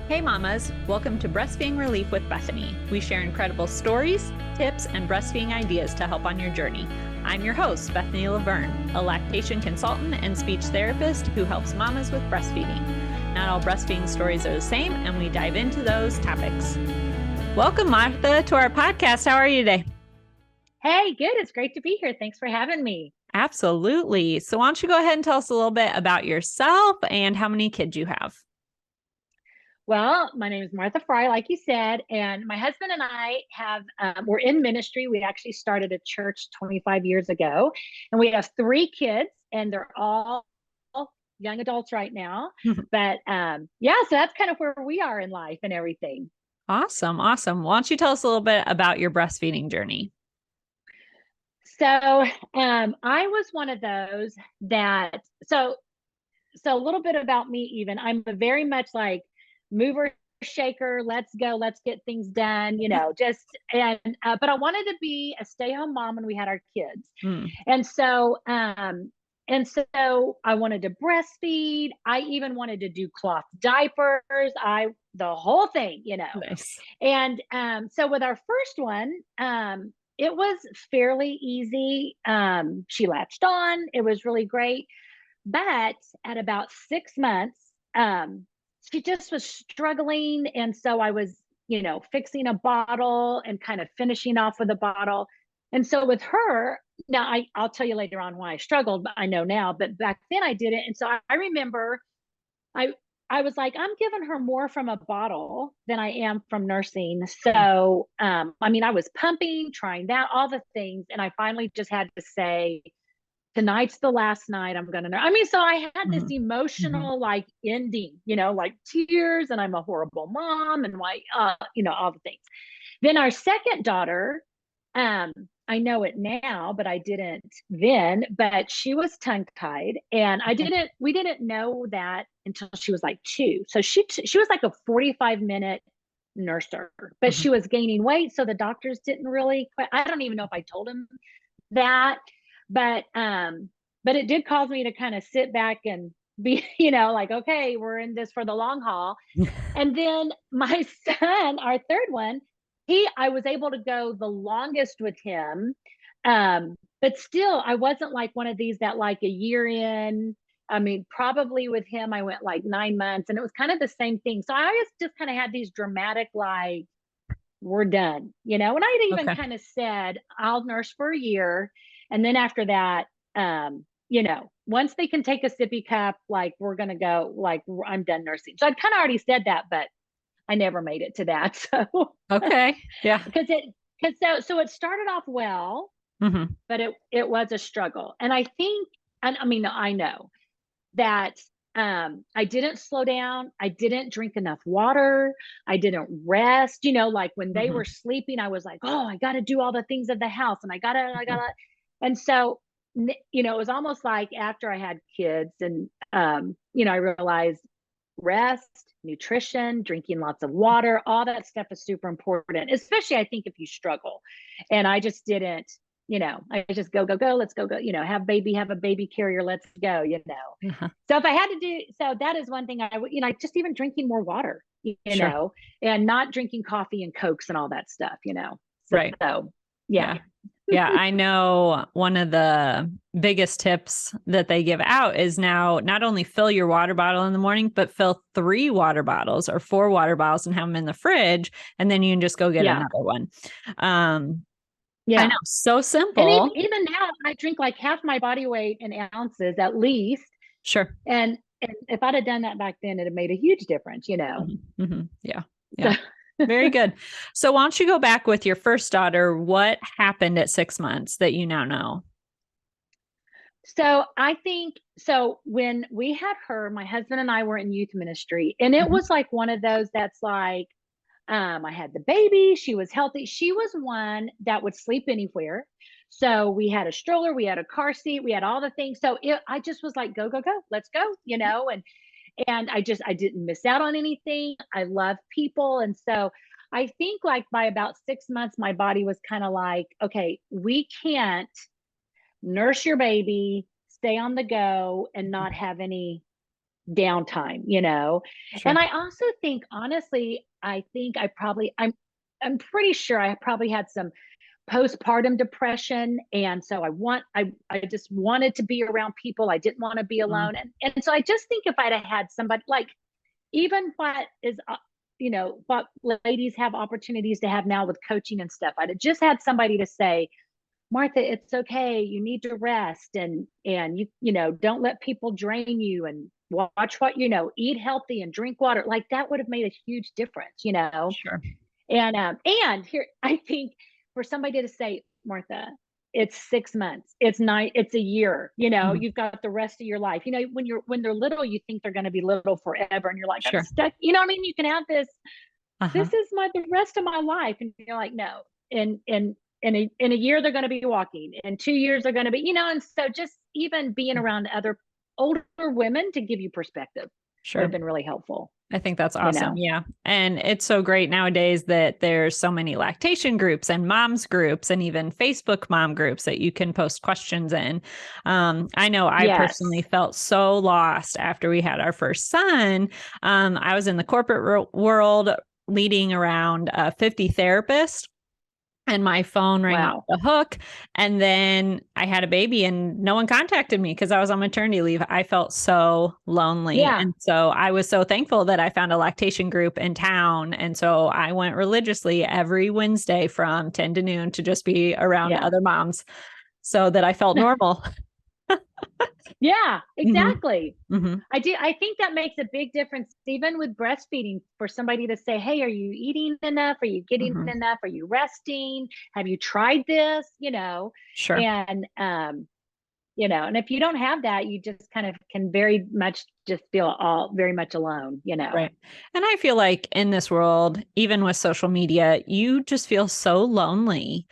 Hey mamas, welcome to Breastfeeding Relief with Bethany. We share incredible stories, tips, and breastfeeding ideas to help on your journey. I'm your host, Bethany Laverne, a lactation consultant and speech therapist who helps mamas with breastfeeding. Not all breastfeeding stories are the same, and we dive into those topics. Welcome, Martha, to our podcast. How are you today? Hey, good. It's great to be here. Thanks for having me. Absolutely. So why don't you go ahead and tell us a little bit about yourself and how many kids you have? Well, my name is Martha Fry, like you said, and my husband and I we're in ministry. We actually started a church 25 years ago, and we have 3 kids, and they're all young adults right now. But so that's kind of where we are in life and everything. Awesome. Why don't you tell us a little bit about your breastfeeding journey? So I was one of those so a little bit about me even. I'm a very much like mover shaker, let's go, let's get things done, but I wanted to be a stay-home mom when we had our kids. And so I wanted to breastfeed. I even wanted to do cloth diapers, the whole thing. Nice. And so with our first one, it was fairly easy. She latched on. It was really great. But at about 6 months, she just was struggling. And so I was, fixing a bottle and kind of finishing off with a bottle. And so with her, now I'll tell you later on why I struggled, but I know now, but back then I didn't. And so I remember I was like, I'm giving her more from a bottle than I am from nursing. So, I was pumping, trying that, all the things. And I finally just had to say, tonight's the last night I'm going to so I had this emotional like ending, like tears, and I'm a horrible mom, and all the things. Then our second daughter, I know it now, but I didn't then, but she was tongue tied, and we didn't know that until she was like 2. So she was like a 45-minute nurser, but she was gaining weight. So the doctors didn't really I don't even know if I told them that, but it did cause me to kind of sit back and be, like, okay, we're in this for the long haul. And then my son, our third one, I was able to go the longest with him. But still, I wasn't like one of these that like a year in. Probably with him, I went like 9 months, and it was kind of the same thing. So I always just kind of had these dramatic, like, we're done, and I'd even kind of said, I'll nurse for a year. And then after that, once they can take a sippy cup, like, we're going to go, like, I'm done nursing. So I'd kind of already said that, but I never made it to that. So, okay. Yeah. because it started off well, but it was a struggle. And I think, I know that I didn't slow down. I didn't drink enough water. I didn't rest. Like when they were sleeping, I was like, oh, I got to do all the things of the house, and I gotta. And so, it was almost like after I had kids, and I realized rest, nutrition, drinking lots of water, all that stuff is super important, especially I think if you struggle. And I just didn't. I just go, let's go, have a baby carrier, let's go, So if I had to so that is one thing I would, just even drinking more water, and not drinking coffee and Cokes and all that stuff, So, right. So, yeah. Yeah, I know one of the biggest tips that they give out is now not only fill your water bottle in the morning, but fill 3 water bottles or 4 water bottles and have them in the fridge. And then you can just go get another one. I know, so simple. And even now I drink like half my body weight in ounces at least. Sure. And if I'd have done that back then, it'd have made a huge difference, Yeah. Yeah. Very good. So why don't you go back with your first daughter? What happened at 6 months that you now know? So I think, when we had her, my husband and I were in youth ministry, and it was like one of those that's like, I had the baby, she was healthy. She was one that would sleep anywhere. So we had a stroller, we had a car seat, we had all the things. So I just was like, go, let's go, and I didn't miss out on anything. I love people. And so I think like by about 6 months, my body was kind of like, okay, we can't nurse your baby, stay on the go, and not have any downtime, Sure. and I also think, honestly, I'm pretty sure I probably had some postpartum depression. And so I just wanted to be around people. I didn't want to be Mm, alone. And so I just think if I'd have had somebody like, even what is, what ladies have opportunities to have now with coaching and stuff, I'd have just had somebody to say, Martha, it's okay. You need to rest, and don't let people drain you, and watch what, eat healthy and drink water. Like that would have made a huge difference. sure. And here, I think for somebody to say, Martha, it's 6 months, it's 9, it's a year, Mhm. you've got the rest of your life. When they're little, you think they're going to be little forever. And you're like, I'm Sure. stuck. I mean, you can have this, Uh-huh. this is the rest of my life. And you're like, no. In a year, they're going to be walking. In 2 years, they're going to be, and so just even being around other older women to give you perspective would have Sure. been really helpful, I think that's you awesome. know? Yeah. And it's so great nowadays that there's so many lactation groups and moms groups and even Facebook mom groups that you can post questions in. I know I personally Yes. felt so lost after we had our first son. I was in the corporate world leading around 50 therapists, and my phone rang off Wow. the hook. And then I had a baby and no one contacted me because I was on maternity leave. I felt so lonely. Yeah. And so I was so thankful that I found a lactation group in town. And so I went religiously every Wednesday from 10 to noon to just be around Yeah. other moms so that I felt normal. Yeah, Hmm. exactly. Hmm. I do. I think that makes a big difference, even with breastfeeding, for somebody to say, hey, are you eating enough? Are you getting Hmm. enough? Are you resting? Have you tried this? Sure. And, and if you don't have that, you just kind of can very much just feel all very much alone. Right. And I feel like in this world, even with social media, you just feel so lonely.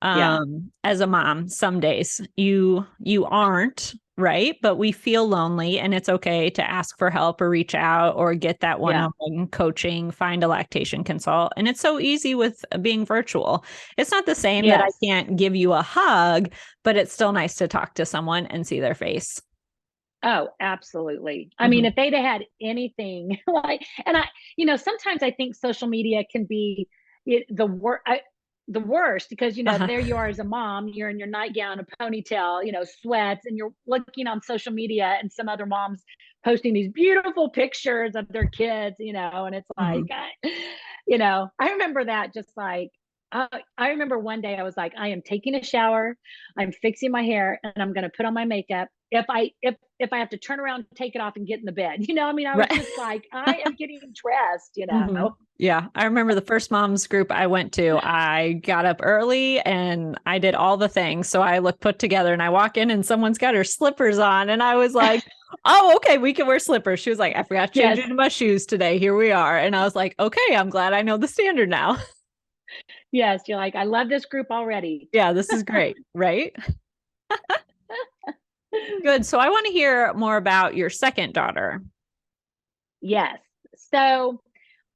Yeah. As a mom, some days you aren't, right? But we feel lonely, and it's okay to ask for help or reach out or get that Yeah. one-on-one coaching, find a lactation consult. And it's so easy with being virtual. It's not the same that I Yes. can't give you a hug, but it's still nice to talk to someone and see their face. Oh, absolutely. I mean, Hmm. if they'd have had anything and sometimes I think social media can be the worst, because Uh-huh. there you are as a mom, you're in your nightgown, a ponytail, sweats, and you're looking on social media, and some other moms posting these beautiful pictures of their kids, and it's like, Hmm. I remember that, just like, I remember one day I was like, I am taking a shower, I'm fixing my hair, and I'm going to put on my makeup. If I have to turn around, take it off, and get in the bed, I mean, I was Right. just like, I am getting dressed. Mhm. Yeah, I remember the first moms group I went to. I got up early and I did all the things. So I look put together and I walk in and someone's got her slippers on. And I was like, oh, okay, we can wear slippers. She was like, I forgot to change Yes. into my shoes today. Here we are. And I was like, okay, I'm glad I know the standard now. Yes. You're like, I love this group already. Yeah, this is great. Right. Good. So I want to hear more about your second daughter. Yes. So,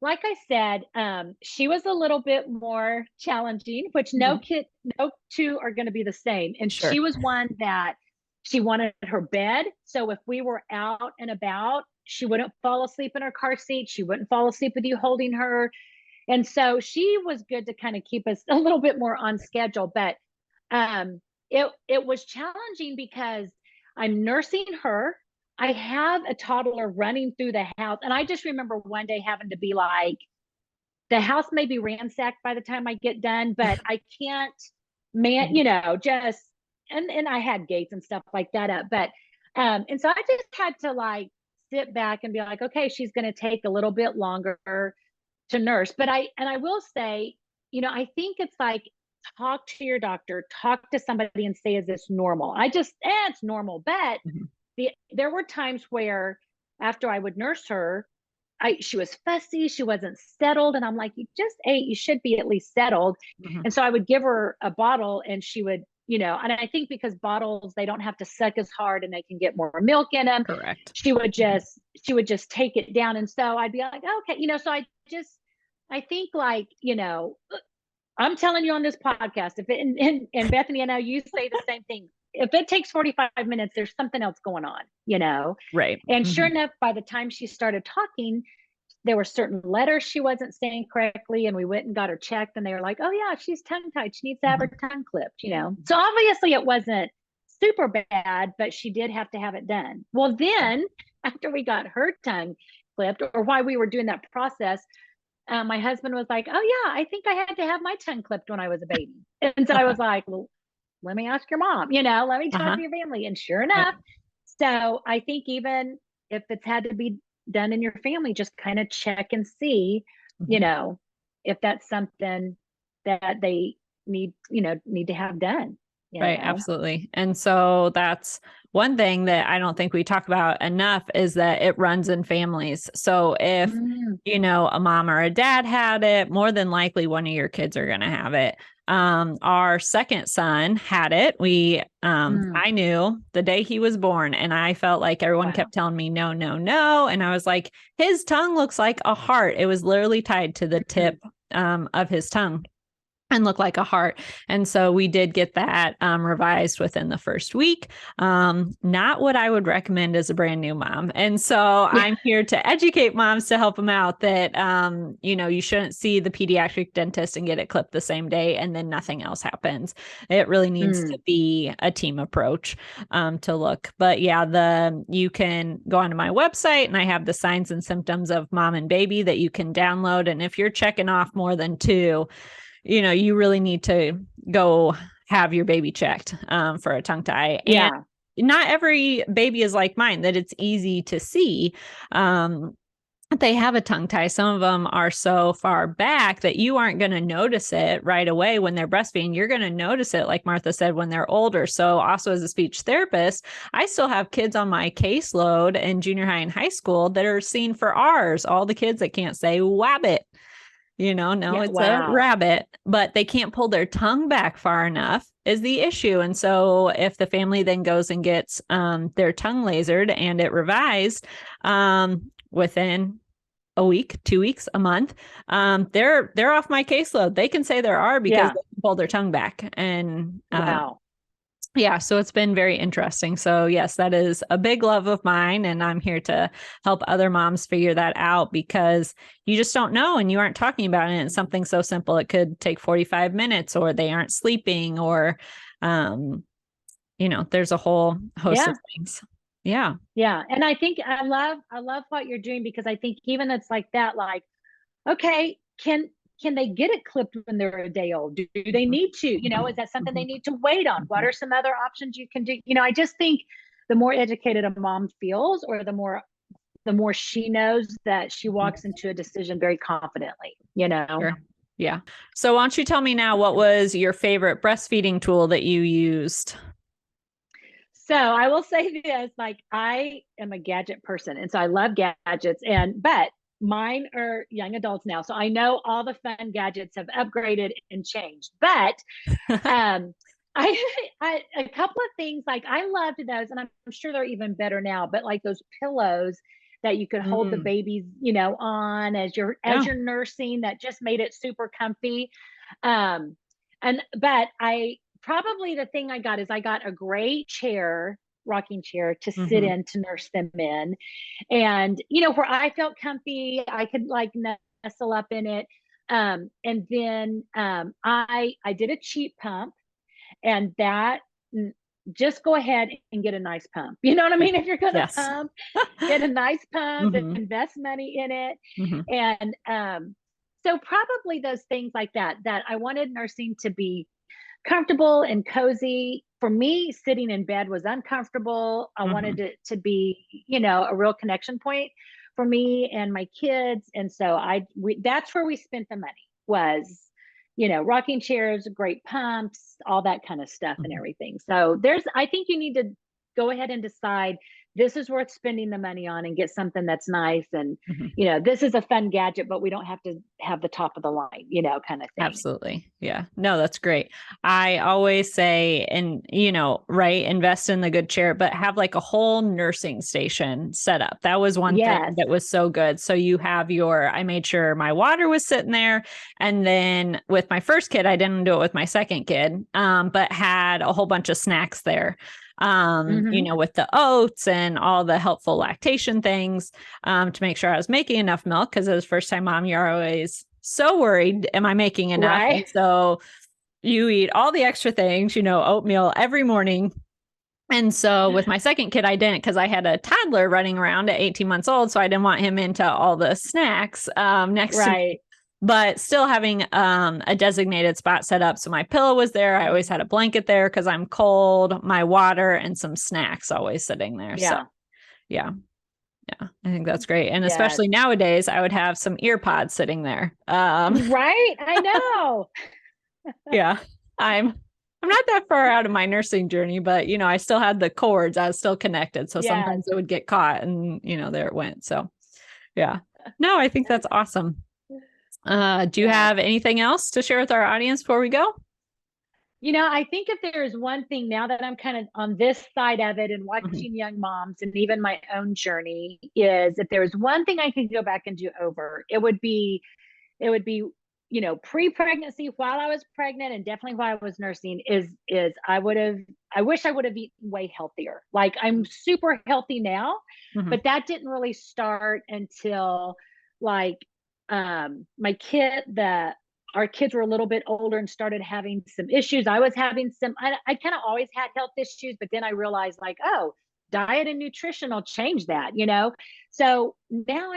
like I said, she was a little bit more challenging, which Mhm. no two are going to be the same. And Sure. she was one that she wanted her bed. So if we were out and about, she wouldn't fall asleep in her car seat. She wouldn't fall asleep with you holding her. And so she was good to kind of keep us a little bit more on schedule. But it was challenging because I'm nursing her. I have a toddler running through the house. And I just remember one day having to be like, the house may be ransacked by the time I get done, but I can't Mhm. just, and I had gates and stuff like that up. But and so I just had to like sit back and be like, okay, she's gonna take a little bit longer to nurse. But I will say, I think it's like, talk to your doctor, talk to somebody and say, is this normal? It's normal. But Mhm. there were times where after I would nurse her, she was fussy, she wasn't settled, and I'm like, you just ate, you should be at least settled. Mhm. And so I would give her a bottle, and she would, and I think because bottles, they don't have to suck as hard and they can get more milk in them. Correct. She would just take it down. And so I'd be like, okay, so I think, like, I'm telling you on this podcast, if it, and Bethany, I know you say the same thing. if it takes 45 minutes, there's something else going on, Right. And sure Mm-hmm. enough, by the time she started talking, there were certain letters she wasn't saying correctly, and we went and got her checked, and they were like, oh yeah, she's tongue tied, she needs to have her tongue clipped. So obviously it wasn't super bad, but she did have to have it done. Well, then after we got her tongue clipped, or while we were doing that process, my husband was like, oh yeah, I think I had to have my tongue clipped when I was a baby. And so I was like, well, let me ask your mom, let me talk Uh-huh. to your family. And sure Right. enough, so I think even if it's had to be done in your family, just kind of check and see, Mm-hmm. if that's something that they need to have done, Right, absolutely. And so that's one thing that I don't think we talk about enough is that it runs in families. So if, Mm, a mom or a dad had it, more than likely one of your kids are going to have it. Our second son had it. mm, I knew the day he was born, and I felt like everyone wow. kept telling me, no, no, no. And I was like, his tongue looks like a heart. It was literally tied to the Mm, tip, of his tongue and look like a heart. And so we did get that revised within the first week. Not what I would recommend as a brand new mom. And so yeah. I'm here to educate moms to help them out that, you shouldn't see the pediatric dentist and get it clipped the same day and then nothing else happens. It really needs to Mm, be a team approach to look. But yeah, you can go onto my website and I have the signs and symptoms of mom and baby that you can download. And if you're checking off more than two, you really need to go have your baby checked for a tongue tie. And yeah. not every baby is like mine, that it's easy to see. They have a tongue tie. Some of them are so far back that you aren't going to notice it right away when they're breastfeeding. You're going to notice it, like Martha said, when they're older. So also as a speech therapist, I still have kids on my caseload in junior high and high school that are seen for R's, all the kids that can't say wabbit. No, Yeah. it's a Wow. rabbit, but they can't pull their tongue back far enough is the issue. And so if the family then goes and gets their tongue lasered and it revised within a week, 2 weeks, a month, they're off my caseload. They can say there are because Yeah. they can pull their tongue back. And Wow. yeah, so it's been very interesting. So yes, that is a big love of mine. And I'm here to help other moms figure that out because you just don't know and you aren't talking about it. And it's something so simple. It could take 45 minutes or they aren't sleeping or, there's a whole host Yeah. of things. Yeah. Yeah. And I think I love what you're doing, because I think even it's like that, like, okay, can they get it clipped when they're a day old? Do they need to? Is that something they need to wait on? What are some other options you can do? I just think the more educated a mom feels, or the more she knows, that she walks into a decision very confidently. Sure. Yeah. So why don't you tell me now, what was your favorite breastfeeding tool that you used? So I will say this, like, I am a gadget person, and so I love gadgets, but mine are young adults now. So I know all the fun gadgets have upgraded and changed, but um I, a couple of things, like, I loved those, and I'm sure they're even better now, but like those pillows that you could hold the Mm. babies, on as you're Yeah. nursing, that just made it super comfy. Um, but I probably, the thing I got is I got a great chair, rocking chair, to sit Mm-hmm. in to nurse them in, and where I felt comfy, I could like nestle up in it. And then I did a cheap pump, and that, just go ahead and get a nice pump. You know what I mean? If you're going to Yes. pump, get a nice pump, Mm-hmm. invest money in it. Mm-hmm. And so probably those things like that I wanted nursing to be comfortable and cozy. For me, sitting in bed was uncomfortable. I Mm-hmm. wanted it to be, a real connection point for me and my kids. And so that's where we spent the money, was, rocking chairs, great pumps, all that kind of stuff and Mm-hmm. everything. So I think you need to go ahead and decide, this is worth spending the money on and get something that's nice. And, Mhm. this is a fun gadget, but we don't have to have the top of the line, kind of thing. Absolutely. Yeah. No, that's great. I always say, and right, invest in the good chair, but have like a whole nursing station set up. That was one thing Yes. that was so good. So you have I made sure my water was sitting there. And then with my first kid, I didn't do it with my second kid, but had a whole bunch of snacks there. With the oats and all the helpful lactation things, to make sure I was making enough milk. Cause as first time mom, you're always so worried, am I making enough? Right. And so you eat all the extra things, oatmeal every morning. And so with my second kid, I didn't, because I had a toddler running around at 18 months old. So I didn't want him into all the snacks next to me, but still having a designated spot set up. So my pillow was there. I always had a blanket there because I'm cold, my water, and some snacks always sitting there. Yeah. So yeah. Yeah, I think that's great. And Yes. especially nowadays, I would have some ear pods sitting there. Right. I know. Yeah, I'm not that far out of my nursing journey, but I still had the cords. I was still connected. So sometimes it would get caught and there it went. So yeah, no, I think that's awesome. Do you have anything else to share with our audience before we go? I think if there's one thing now that I'm kind of on this side of it and watching young moms and even my own journey, is if there was one thing I could go back and do over, it would be, pre-pregnancy, while I was pregnant, and definitely while I was nursing, is I wish I would have eaten way healthier. Like, I'm super healthy now, but that didn't really start until like our kids were a little bit older and started having some issues. I was having I kind of always had health issues, but then I realized, like, oh, diet and nutrition will change that, So now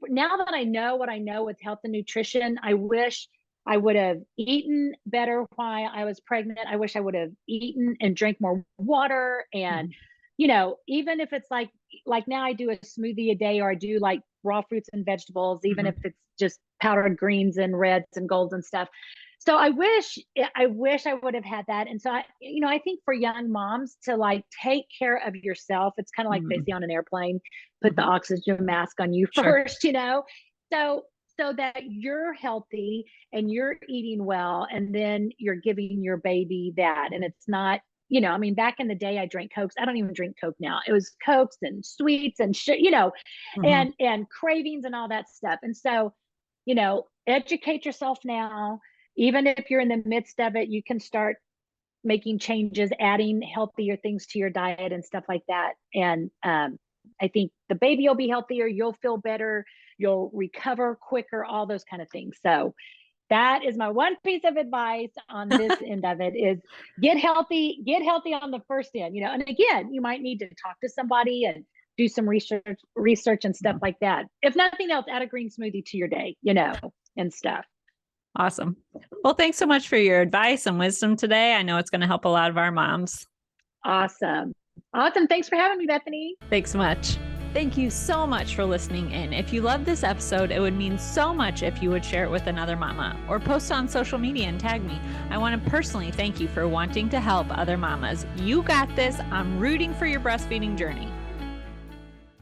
now that I know what I know with health and nutrition, I wish I would have eaten better while I was pregnant. I wish I would have eaten and drank more water. And, even if it's like now I do a smoothie a day, or I do like raw fruits and vegetables, even if it's just powdered greens and reds and golds and stuff. So I wish I would have had that. And so I think for young moms to like take care of yourself, it's kind of like they see on an airplane, put the oxygen mask on you first, so that you're healthy and you're eating well, and then you're giving your baby that. And it's not, back in the day, I drank Cokes. I don't even drink Coke now. It was Cokes and sweets and shit, and cravings and all that stuff. And so, educate yourself now. Even if you're in the midst of it, you can start making changes, adding healthier things to your diet and stuff like that. And I think the baby will be healthier. You'll feel better. You'll recover quicker, all those kind of things. So that is my one piece of advice on this end of it, is get healthy on the first end, and again, you might need to talk to somebody and do some research and stuff like that. If nothing else, add a green smoothie to your day, and stuff. Awesome. Well, thanks so much for your advice and wisdom today. I know it's going to help a lot of our moms. Awesome. Thanks for having me, Bethany. Thanks so much. Thank you so much for listening in. If you loved this episode, it would mean so much if you would share it with another mama or post on social media and tag me. I want to personally thank you for wanting to help other mamas. You got this. I'm rooting for your breastfeeding journey.